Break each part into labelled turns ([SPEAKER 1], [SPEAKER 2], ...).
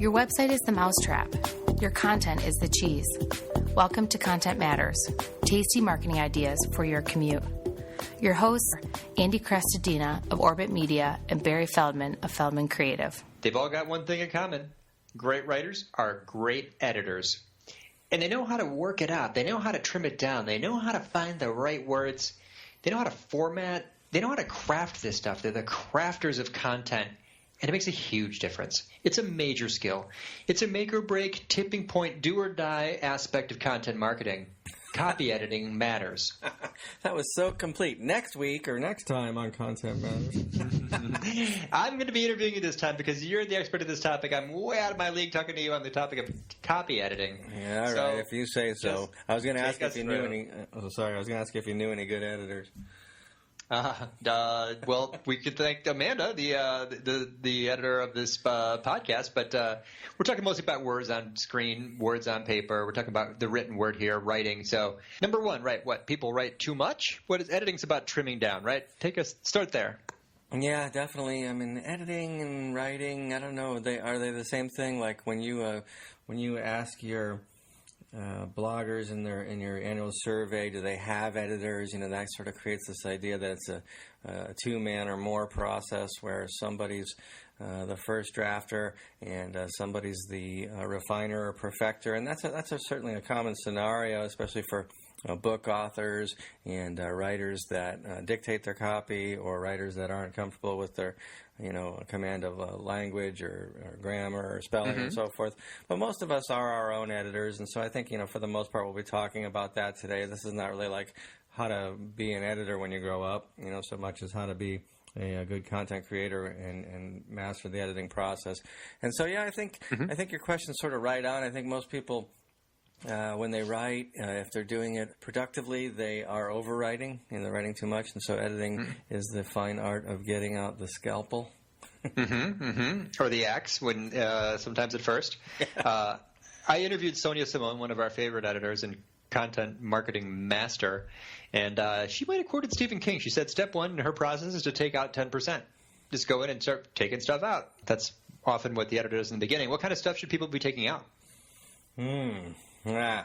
[SPEAKER 1] Your website is the mousetrap. Your content is the cheese. Welcome to Content Matters, tasty marketing ideas for your commute. Your hosts, Andy Crestodina of Orbit Media and Barry Feldman of Feldman Creative.
[SPEAKER 2] They've all got one thing in common. Great writers are great editors. And they know how to work it out. They know how to trim it down. They know how to find the right words. They know how to format. They know how to craft this stuff. They're the crafters of content. And it makes a huge difference. It's a major skill. It's a make or break, tipping point, do or die aspect of content marketing. Copy editing matters.
[SPEAKER 3] That was so complete. Next week or next time on Content Matters.
[SPEAKER 2] I'm going to be interviewing you this time because you're the expert of this topic. I'm way out of my league talking to you on the topic of copy editing.
[SPEAKER 3] Yeah, all right, if you say so. I was going to ask if you knew any. I was going to ask if you knew any good editors.
[SPEAKER 2] Well, we could thank Amanda, the editor of this podcast, but we're talking mostly about words on screen, words on paper. We're talking about the written word here, writing. So, number one, right? What people write too much? What is editing's about? Trimming down, right? Start there.
[SPEAKER 3] Yeah, definitely. I mean, editing and writing. I don't know. Are they the same thing? Like when you ask your bloggers in your annual survey, do they have editors? You know, that sort of creates this idea that it's a two-man or more process where somebody's the first drafter and somebody's the refiner or perfecter, and that's certainly a common scenario, especially for book authors and writers that dictate their copy, or writers that aren't comfortable with their command of language or grammar or spelling and so forth. But most of us are our own editors, and so I think, for the most part, we'll be talking about that today. This is not really like how to be an editor when you grow up, so much as how to be a good content creator and master the editing process. And so, yeah, I think your question's sort of right on. I think most people, when they write, if they're doing it productively, they are overwriting and they're writing too much. And so editing is the fine art of getting out the scalpel.
[SPEAKER 2] Or the axe, when sometimes at first. I interviewed Sonia Simone, one of our favorite editors and content marketing master, and she might have quoted Stephen King. She said step one in her process is to take out 10%. Just go in and start taking stuff out. That's often what the editor does in the beginning. What kind of stuff should people be taking out?
[SPEAKER 3] Yeah.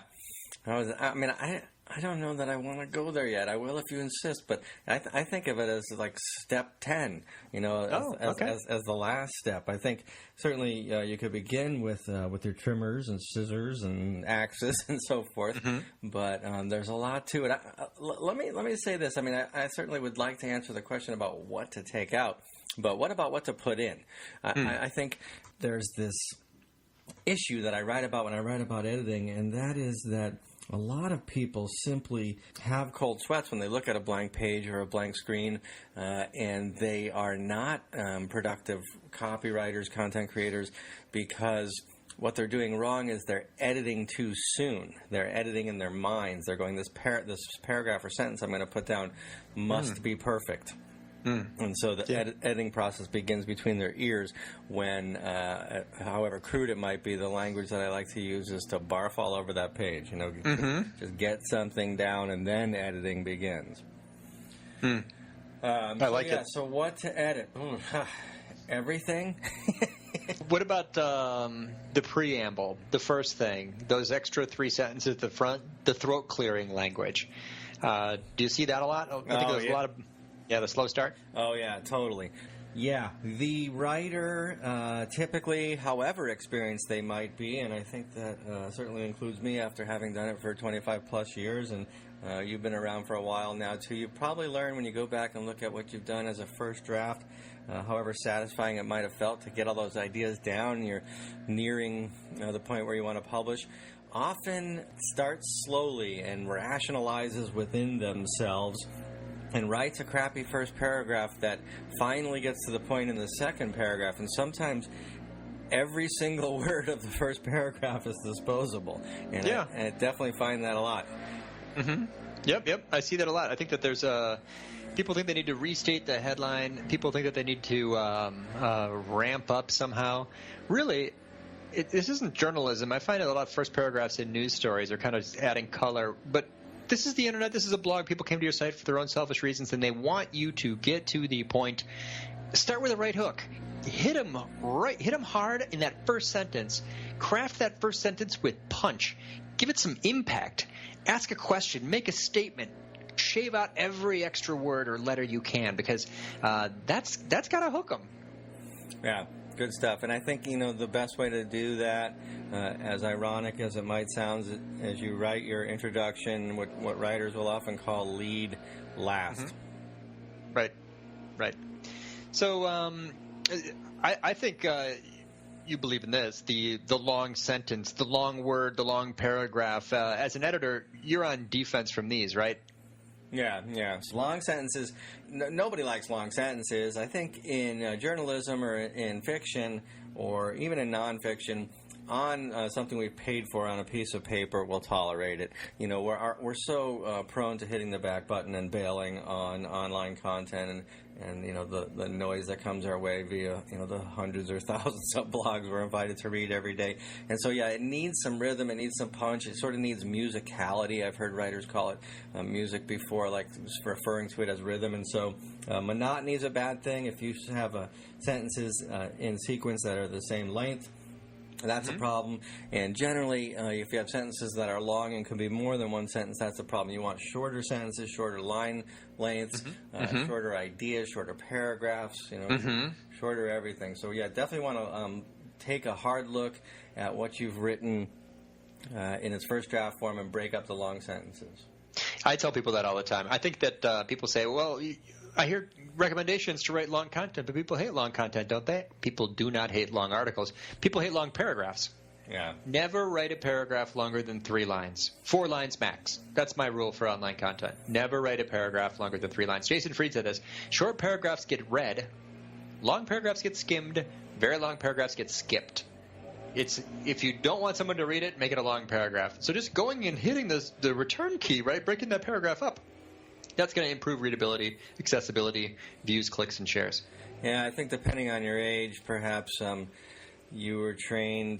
[SPEAKER 3] I don't know that I want to go there yet. I will if you insist, but I think of it as like step 10, as the last step. I think certainly you could begin with your trimmers and scissors and axes and so forth, but there's a lot to it. Let me say this. I mean, I certainly would like to answer the question about what to take out, but what about what to put in? I think there's this issue that I write about when I write about editing, and that is that a lot of people simply have cold sweats when they look at a blank page or a blank screen, and they are not productive copywriters, content creators, because what they're doing wrong is they're editing too soon. They're editing in their minds. They're going, this paragraph or sentence I'm going to put down must be perfect. And so the editing process begins between their ears when, however crude it might be, the language that I like to use is to barf all over that page. Just get something down and then editing begins.
[SPEAKER 2] I like it.
[SPEAKER 3] So what to edit? Everything.
[SPEAKER 2] What about the preamble, the first thing, those extra 3 sentences at the front, the throat clearing language? Do you see that a lot? I think there's a lot of... Yeah, the slow start?
[SPEAKER 3] Oh, yeah, totally. Yeah, the writer, typically, however experienced they might be, and I think that certainly includes me after having done it for 25-plus years, and you've been around for a while now, too. You probably learn when you go back and look at what you've done as a first draft, however satisfying it might have felt to get all those ideas down, and you're nearing the point where you want to publish. Often starts slowly and rationalizes within themselves and writes a crappy first paragraph that finally gets to the point in the second paragraph. And sometimes every single word of the first paragraph is disposable. And I definitely find that a lot.
[SPEAKER 2] Yep. I see that a lot. I think that there's people think they need to restate the headline. People think that they need to ramp up somehow. Really, this isn't journalism. I find that a lot of first paragraphs in news stories are kind of adding color, but this is the internet. This is a blog. People came to your site for their own selfish reasons, and they want you to get to the point. Start with the right hook. hit them hard in that first sentence. Craft that first sentence with punch. Give it some impact. Ask a question. Make a statement. Shave out every extra word or letter you can, because that's got to hook them.
[SPEAKER 3] Yeah, good stuff. And I think, the best way to do that, as ironic as it might sound, as you write your introduction, what writers will often call lead last.
[SPEAKER 2] Mm-hmm. Right. So I think you believe in this, the long sentence, the long word, the long paragraph. As an editor, you're on defense from these, right?
[SPEAKER 3] Yeah. So long sentences, nobody likes long sentences. I think in journalism or in fiction or even in nonfiction, on something we've paid for on a piece of paper, we'll tolerate it. We're so prone to hitting the back button and bailing on online content and the noise that comes our way via the hundreds or thousands of blogs we're invited to read every day. And so it needs some rhythm, it needs some punch, it sort of needs musicality. I've heard writers call it music before, like referring to it as rhythm. And so monotony is a bad thing. If you have sentences in sequence that are the same length, that's a problem. And generally, if you have sentences that are long and can be more than one sentence, that's a problem. You want shorter sentences, shorter line lengths, shorter ideas, shorter paragraphs, shorter everything. So, definitely want to take a hard look at what you've written in its first draft form and break up the long sentences.
[SPEAKER 2] I tell people that all the time. I think that people say, well, I hear recommendations to write long content, but people hate long content, don't they? People do not hate long articles. People hate long paragraphs.
[SPEAKER 3] Yeah.
[SPEAKER 2] Never write a paragraph longer than 3 lines. 4 lines max. That's my rule for online content. Never write a paragraph longer than 3 lines. Jason Fried said this. Short paragraphs get read. Long paragraphs get skimmed. Very long paragraphs get skipped. If you don't want someone to read it, make it a long paragraph. So just going and hitting the return key, right, breaking that paragraph up, that's going to improve readability, accessibility, views, clicks, and shares.
[SPEAKER 3] Yeah, I think depending on your age, perhaps you were trained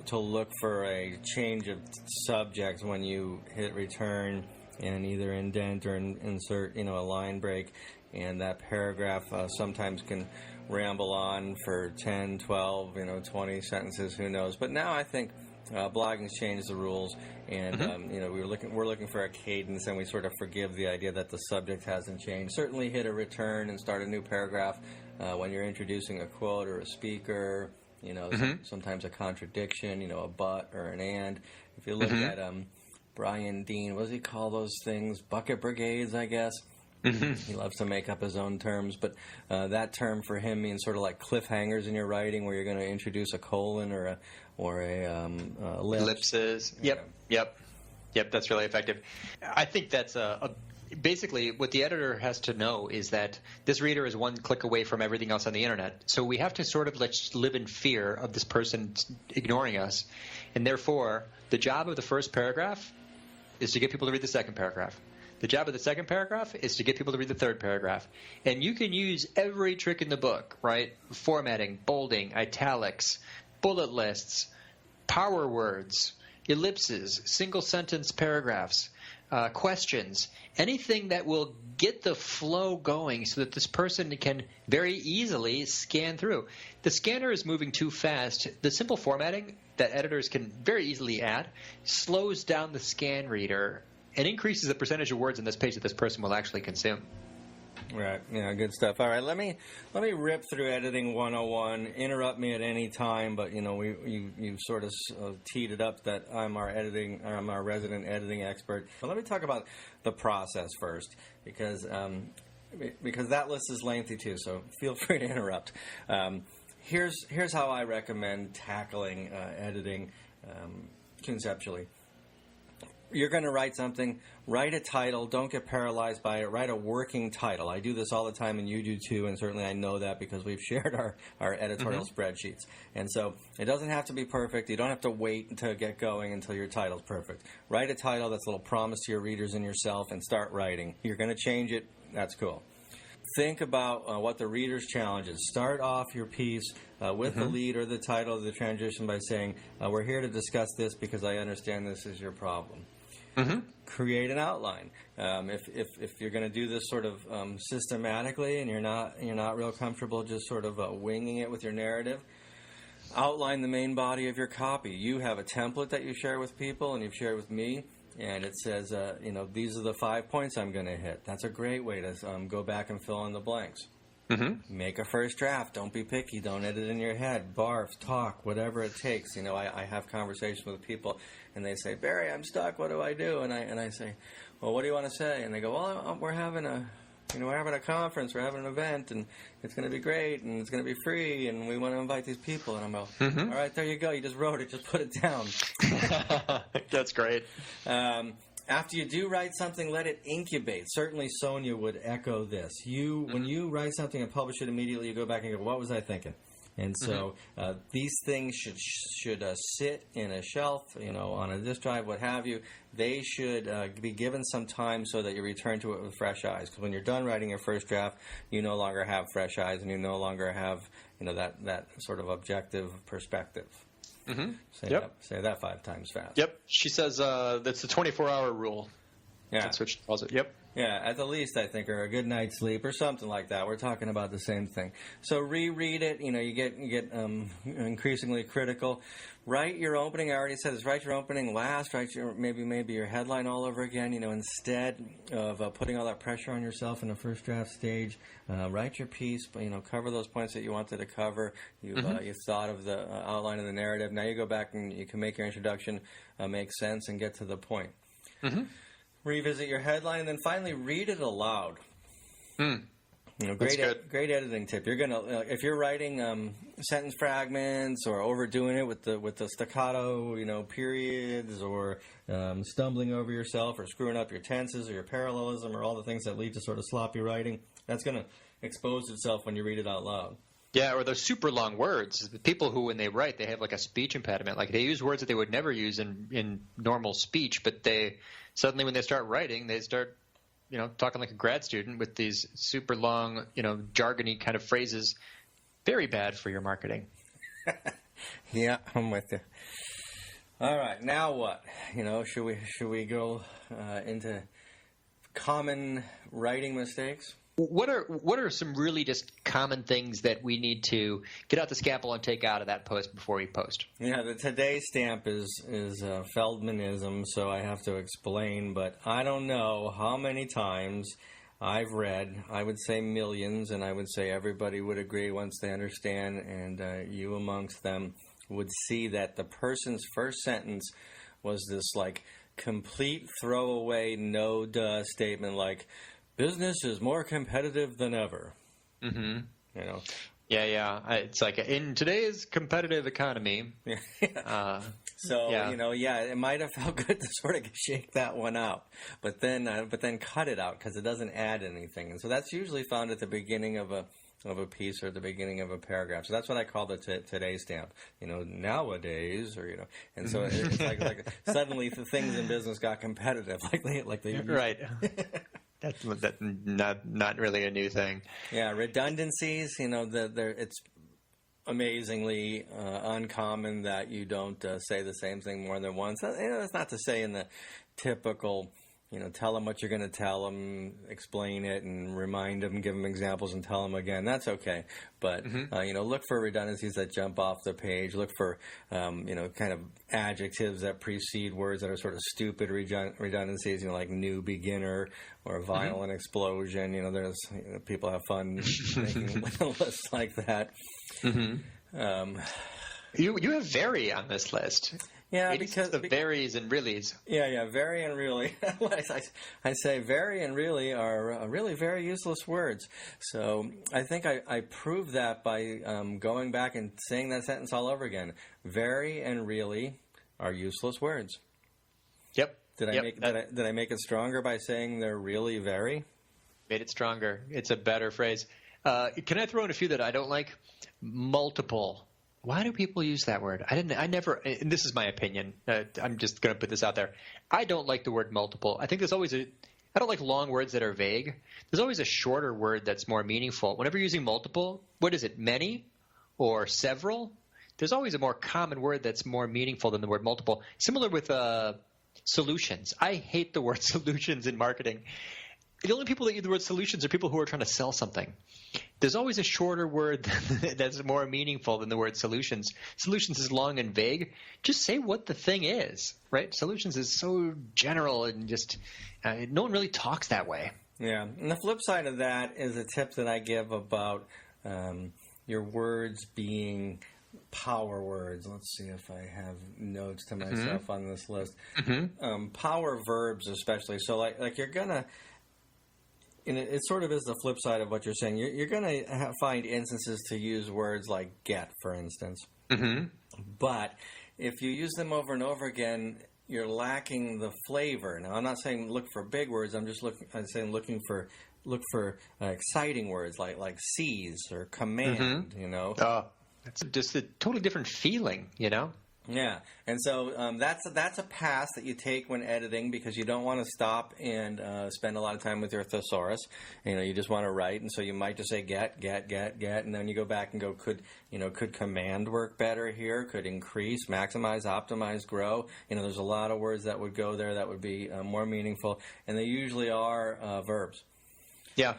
[SPEAKER 3] to look for a change of subject when you hit return and either indent or insert, a line break. And that paragraph sometimes can ramble on for 10, 12, 20 sentences, who knows. But now I think blogging's changed the rules, and we're looking for a cadence, and we sort of forgive the idea that the subject hasn't changed. Certainly hit a return and start a new paragraph when you're introducing a quote or a speaker, sometimes a contradiction, a but or an and. If you look at Brian Dean, what does he call those things? Bucket brigades, I guess. He loves to make up his own terms, but that term for him means sort of like cliffhangers in your writing, where you're going to introduce a colon or a
[SPEAKER 2] ellipses. Yep. That's really effective. I think that's basically what the editor has to know is that this reader is one click away from everything else on the internet. So we have to sort of live in fear of this person ignoring us, and therefore the job of the first paragraph is to get people to read the second paragraph. The job of the second paragraph is to get people to read the third paragraph. And you can use every trick in the book, right? Formatting, bolding, italics, bullet lists, power words, ellipses, single sentence paragraphs, questions, anything that will get the flow going so that this person can very easily scan through. The scanner is moving too fast. The simple formatting that editors can very easily add slows down the scan reader and increases the percentage of words on this page that this person will actually consume.
[SPEAKER 3] Right. Yeah, good stuff. All right, let me rip through editing 101. Interrupt me at any time, but you sort of teed it up that I'm our resident editing expert. But let me talk about the process first, because that list is lengthy too. So feel free to interrupt. Here's how I recommend tackling editing conceptually. You're going to write something, write a title, don't get paralyzed by it, write a working title. I do this all the time, and you do too, and certainly I know that because we've shared our editorial spreadsheets. And so it doesn't have to be perfect. You don't have to wait to get going until your title's perfect. Write a title that's a little promise to your readers and yourself, and start writing. You're going to change it. That's cool. Think about what the reader's challenge is. Start off your piece with the lead or the title of the transition by saying, we're here to discuss this because I understand this is your problem. Create an outline. If you're going to do this sort of systematically, and you're not real comfortable just sort of winging it with your narrative, outline the main body of your copy. You have a template that you share with people, and you've shared with me, and it says, these are the 5 points I'm going to hit. That's a great way to go back and fill in the blanks. Make a first draft. Don't be picky. Don't edit in your head. Barf, talk, whatever it takes. I have conversations with people, and they say, Barry, I'm stuck. What do I do? And I say, well, what do you want to say? And they go, well, we're having a conference, we're having an event, and it's going to be great, and it's going to be free, and we want to invite these people. And I'm like, all right, there you go. You just wrote it. Just put it down.
[SPEAKER 2] That's great.
[SPEAKER 3] After you do write something, let it incubate. Certainly Sonia would echo this. When you write something and publish it immediately, you go back and go, what was I thinking? And so these things should sit in a shelf, on a disk drive, what have you. They should be given some time so that you return to it with fresh eyes. Because when you're done writing your first draft, you no longer have fresh eyes, and you no longer have that sort of objective perspective. Say that 5 times fast.
[SPEAKER 2] Yep. She says that's the 24-hour rule.
[SPEAKER 3] Yeah.
[SPEAKER 2] That's what she calls it. Yep.
[SPEAKER 3] Yeah, at the least, I think, or a good night's sleep, or something like that. We're talking about the same thing. So reread it. You get increasingly critical. Write your opening. I already said this. Write your opening last. Write your maybe your headline all over again. Instead of putting all that pressure on yourself in the first draft stage, write your piece. Cover those points that you wanted to cover. You've thought of the outline of the narrative. Now you go back and you can make your introduction make sense and get to the point. Revisit your headline, and then finally read it aloud. Great editing tip. You're gonna if you're writing sentence fragments or overdoing it with the staccato, periods, or stumbling over yourself, or screwing up your tenses or your parallelism, or all the things that lead to sort of sloppy writing, that's gonna expose itself when you read it out loud.
[SPEAKER 2] Yeah, or those super long words. People who, when they write, they have like a speech impediment. Like they use words that they would never use in normal speech, but they suddenly, when they start writing, they start, talking like a grad student with these super long, jargony kind of phrases. Very bad for your marketing.
[SPEAKER 3] Yeah, I'm with you. All right, now what? Should we go into common writing mistakes?
[SPEAKER 2] What are some really just common things that we need to get out the scalpel and take out of that post before we post?
[SPEAKER 3] Yeah, the today stamp is Feldmanism, so I have to explain, but I don't know how many times I've read, I would say millions, and I would say everybody would agree once they understand, and you amongst them would see that the person's first sentence was this like complete throwaway no-duh statement like, business is more competitive than ever.
[SPEAKER 2] Yeah. It's like in today's competitive economy.
[SPEAKER 3] It might have felt good to sort of shake that one out, but then cut it out because it doesn't add anything. And so that's usually found at the beginning of a piece or at the beginning of a paragraph. So that's what I call the today stamp. Nowadays, or and so it's like suddenly the things in business got competitive, like they
[SPEAKER 2] right. That's not really a new thing.
[SPEAKER 3] Yeah, redundancies. It's amazingly uncommon that you don't say the same thing more than once. That's not to say in the typical, tell them what you're going to tell them, explain it, and remind them, give them examples, and tell them again. That's okay. But, look for redundancies that jump off the page. Look for, kind of adjectives that precede words that are sort of stupid redundancies, like new beginner or violent explosion. There's people have fun making lists like that.
[SPEAKER 2] You have very on this list.
[SPEAKER 3] Yeah, because
[SPEAKER 2] the veries and reallys.
[SPEAKER 3] Yeah, very and really. I say very and really are really very useless words. So I think I proved that by going back and saying that sentence all over again. Very and really are useless words.
[SPEAKER 2] Yep.
[SPEAKER 3] Did I make it stronger by saying they're really very?
[SPEAKER 2] Made it stronger. It's a better phrase. Can I throw in a few that I don't like? Multiple. Why do people use that word? I never, and this is my opinion. I'm just going to put this out there. I don't like the word multiple. I think there's always I don't like long words that are vague. There's always a shorter word that's more meaningful. Whenever you're using multiple, what is it, many or several? There's always a more common word that's more meaningful than the word multiple. Similar with Solutions. I hate the word solutions in marketing. The only people that use the word solutions are people who are trying to sell something. There's always a shorter word that's more meaningful than the word solutions. Solutions is long and vague. Just say what the thing is, right? Solutions is so general and just no one really talks that way.
[SPEAKER 3] Yeah. And the flip side of that is a tip that I give about your words being power words. Let's see if I have notes to myself on this list. Power verbs especially. So like you're going to, and it sort of is the flip side of what you're saying. You're going to find instances to use words like get, for instance. But if you use them over and over again, you're lacking the flavor. Now, I'm not saying look for big words. I'm saying look for exciting words like seize or command. You know.
[SPEAKER 2] That's just a totally different feeling. You know.
[SPEAKER 3] Yeah, and so that's a pass that you take when editing because you don't want to stop and spend a lot of time with your thesaurus. You know, you just want to write, and so you might just say get, and then you go back and go, could command work better here? Could increase, maximize, optimize, grow? You know, there's a lot of words that would go there that would be more meaningful, and they usually are verbs.
[SPEAKER 2] Yeah.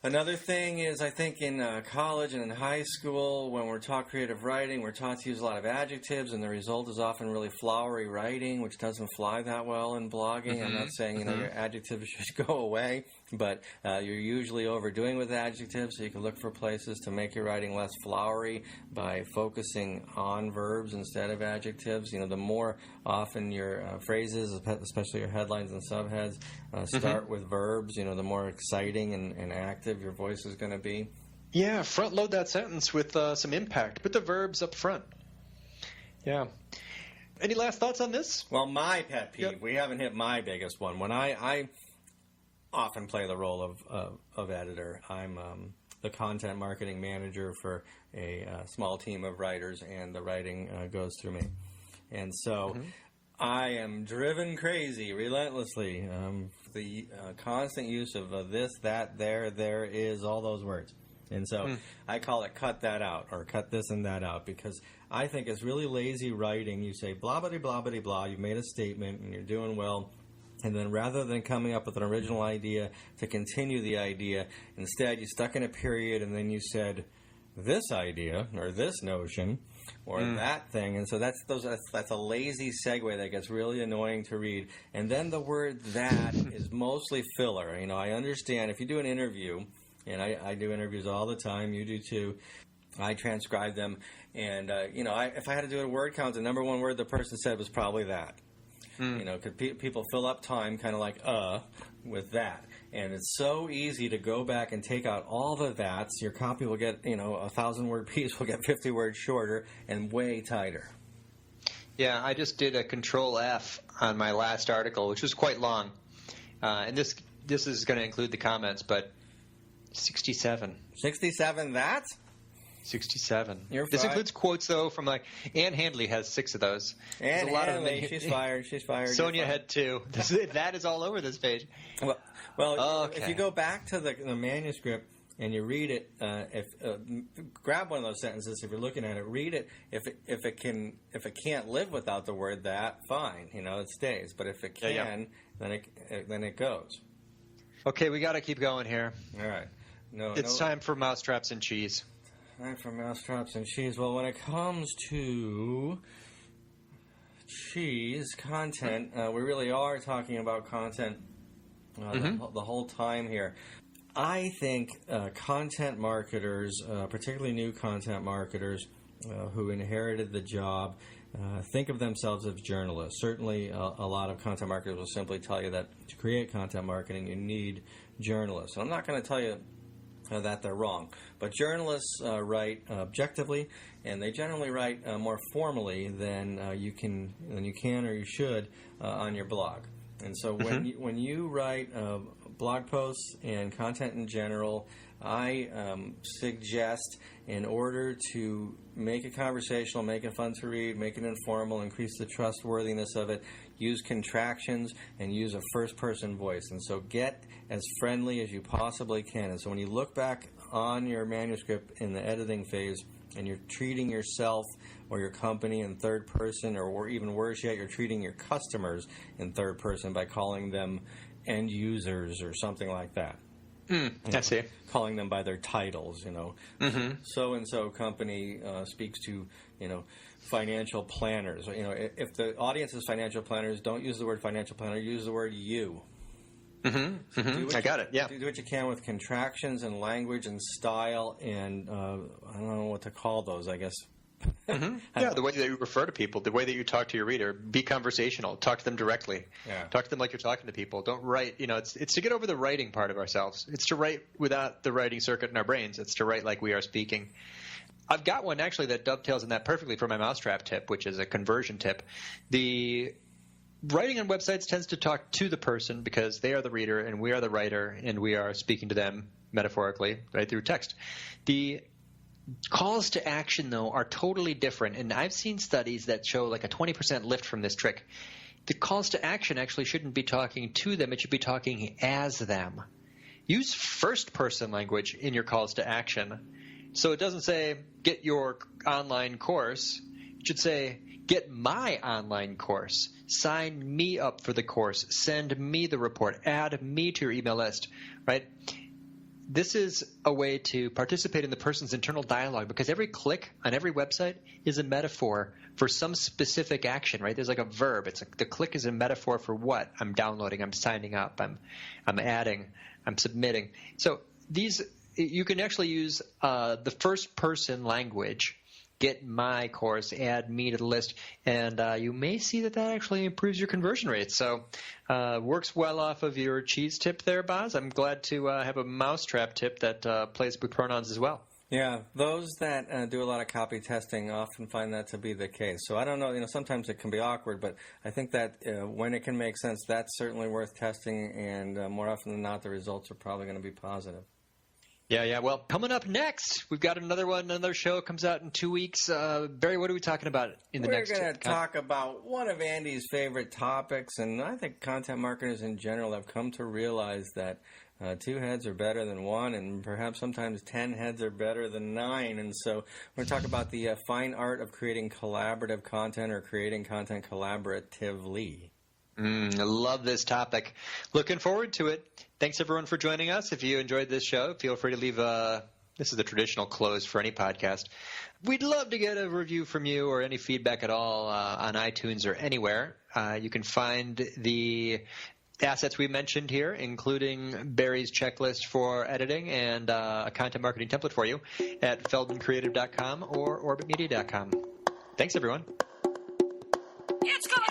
[SPEAKER 3] Another thing is, I think in college and in high school, when we're taught creative writing, we're taught to use a lot of adjectives, and the result is often really flowery writing, which doesn't fly that well in blogging. I'm not saying your adjectives should go away, but you're usually overdoing with adjectives, so you can look for places to make your writing less flowery by focusing on verbs instead of adjectives. You know, the more often your phrases, especially your headlines and subheads, start with verbs, you know, the more exciting and active your voice is going to be.
[SPEAKER 2] Yeah, front load that sentence with some impact. Put the verbs up front. Yeah. Any last thoughts on this?
[SPEAKER 3] Well, my pet peeve, we haven't hit my biggest one. When I often play the role of editor, I'm the content marketing manager for a small team of writers, and the writing goes through me. And so I am driven crazy relentlessly. The constant use of this, that, there is, all those words. And so I call it cut that out, or cut this and that out, because I think it's really lazy writing. You say blah, blah, blah, blah, blah, you've made a statement and you're doing well. And then rather than coming up with an original idea to continue the idea, instead you stuck in a period and then you said this idea or this notion or that thing. And so that's a lazy segue that gets really annoying to read. And then the word that is mostly filler. You know, I understand if you do an interview, and I do interviews all the time, you do too, I transcribe them. And, if I had to do a word count, the number one word the person said was probably that. You know, because people fill up time kind of like with that. And it's so easy to go back and take out all the that's. Your copy will get, a 1,000-word piece will get 50 words shorter and way tighter.
[SPEAKER 2] Yeah, I just did a Control F on my last article, which was quite long. And this is going to include the comments, but 67.
[SPEAKER 3] 67 that's?
[SPEAKER 2] 67.
[SPEAKER 3] You're
[SPEAKER 2] this
[SPEAKER 3] fired.
[SPEAKER 2] Includes quotes, though, from Ann Handley has 6 of those.
[SPEAKER 3] Ann Handley, she's fired.
[SPEAKER 2] Sonia had 2. That is all over this page.
[SPEAKER 3] Well, okay. If you go back to the manuscript and you read it, grab one of those sentences. If you're looking at it, read it. If it can't live without the word that, fine. It stays. But if it can, then it goes.
[SPEAKER 2] Okay, we got to keep going here.
[SPEAKER 3] All right.
[SPEAKER 2] It's time for mousetraps and cheese.
[SPEAKER 3] Time for mousetraps and cheese. Well, when it comes to cheese content, we really are talking about content the whole time here. I think content marketers, particularly new content marketers who inherited the job, think of themselves as journalists. Certainly, a lot of content marketers will simply tell you that to create content marketing, you need journalists. And I'm not going to tell you that they're wrong. But journalists write objectively, and they generally write more formally than you can or you should on your blog. And so when you write blog posts and content in general, I suggest, in order to make it conversational, make it fun to read, make it informal, increase the trustworthiness of it, use contractions and use a first-person voice. And so get as friendly as you possibly can. And so when you look back on your manuscript in the editing phase, and you're treating yourself or your company in third person, or even worse yet, you're treating your customers in third person by calling them end users or something like that.
[SPEAKER 2] I see.
[SPEAKER 3] Calling them by their titles, So-and-so company speaks to, financial planners. If the audience is financial planners, don't use the word financial planner, use the word you.
[SPEAKER 2] I got it, yeah.
[SPEAKER 3] Do what you can with contractions and language and style and, I don't know what to call those, I guess.
[SPEAKER 2] Yeah, the way that you refer to people, the way that you talk to your reader, be conversational. Talk to them directly.
[SPEAKER 3] Yeah.
[SPEAKER 2] Talk to them like you're talking to people. Don't write. It's to get over the writing part of ourselves. It's to write without the writing circuit in our brains. It's to write like we are speaking. I've got one actually that dovetails in that perfectly for my mousetrap tip, which is a conversion tip. The writing on websites tends to talk to the person because they are the reader and we are the writer and we are speaking to them metaphorically right through text. The calls to action, though, are totally different, and I've seen studies that show like a 20% lift from this trick. The calls to action actually shouldn't be talking to them. It should be talking as them. Use first-person language in your calls to action. So it doesn't say, get your online course. It should say, get my online course. Sign me up for the course. Send me the report. Add me to your email list, right? This is a way to participate in the person's internal dialogue because every click on every website is a metaphor for some specific action, right? There's like a verb. It's like the click is a metaphor for what? I'm downloading, I'm signing up, I'm adding, I'm submitting. So you can actually use the first person language, get my course, add me to the list, and you may see that actually improves your conversion rate. So works well off of your cheese tip there, Boz. I'm glad to have a mousetrap tip that plays with pronouns as well.
[SPEAKER 3] Yeah, those that do a lot of copy testing often find that to be the case. So I don't know, sometimes it can be awkward, but I think that when it can make sense, that's certainly worth testing, and more often than not, the results are probably going to be positive.
[SPEAKER 2] Yeah. Well, coming up next, we've got another show comes out in 2 weeks. Barry, what are we talking about in the next?
[SPEAKER 3] We're going to talk about one of Andy's favorite topics, and I think content marketers in general have come to realize that 2 heads are better than 1, and perhaps sometimes 10 heads are better than 9. And so we're going to talk about the fine art of creating collaborative content or creating content collaboratively.
[SPEAKER 2] I love this topic. Looking forward to it. Thanks, everyone, for joining us. If you enjoyed this show, feel free to leave this is the traditional close for any podcast. We'd love to get a review from you or any feedback at all on iTunes or anywhere. You can find the assets we mentioned here, including Barry's checklist for editing and a content marketing template for you at feldmancreative.com or orbitmedia.com. Thanks, everyone.
[SPEAKER 4] It's gonna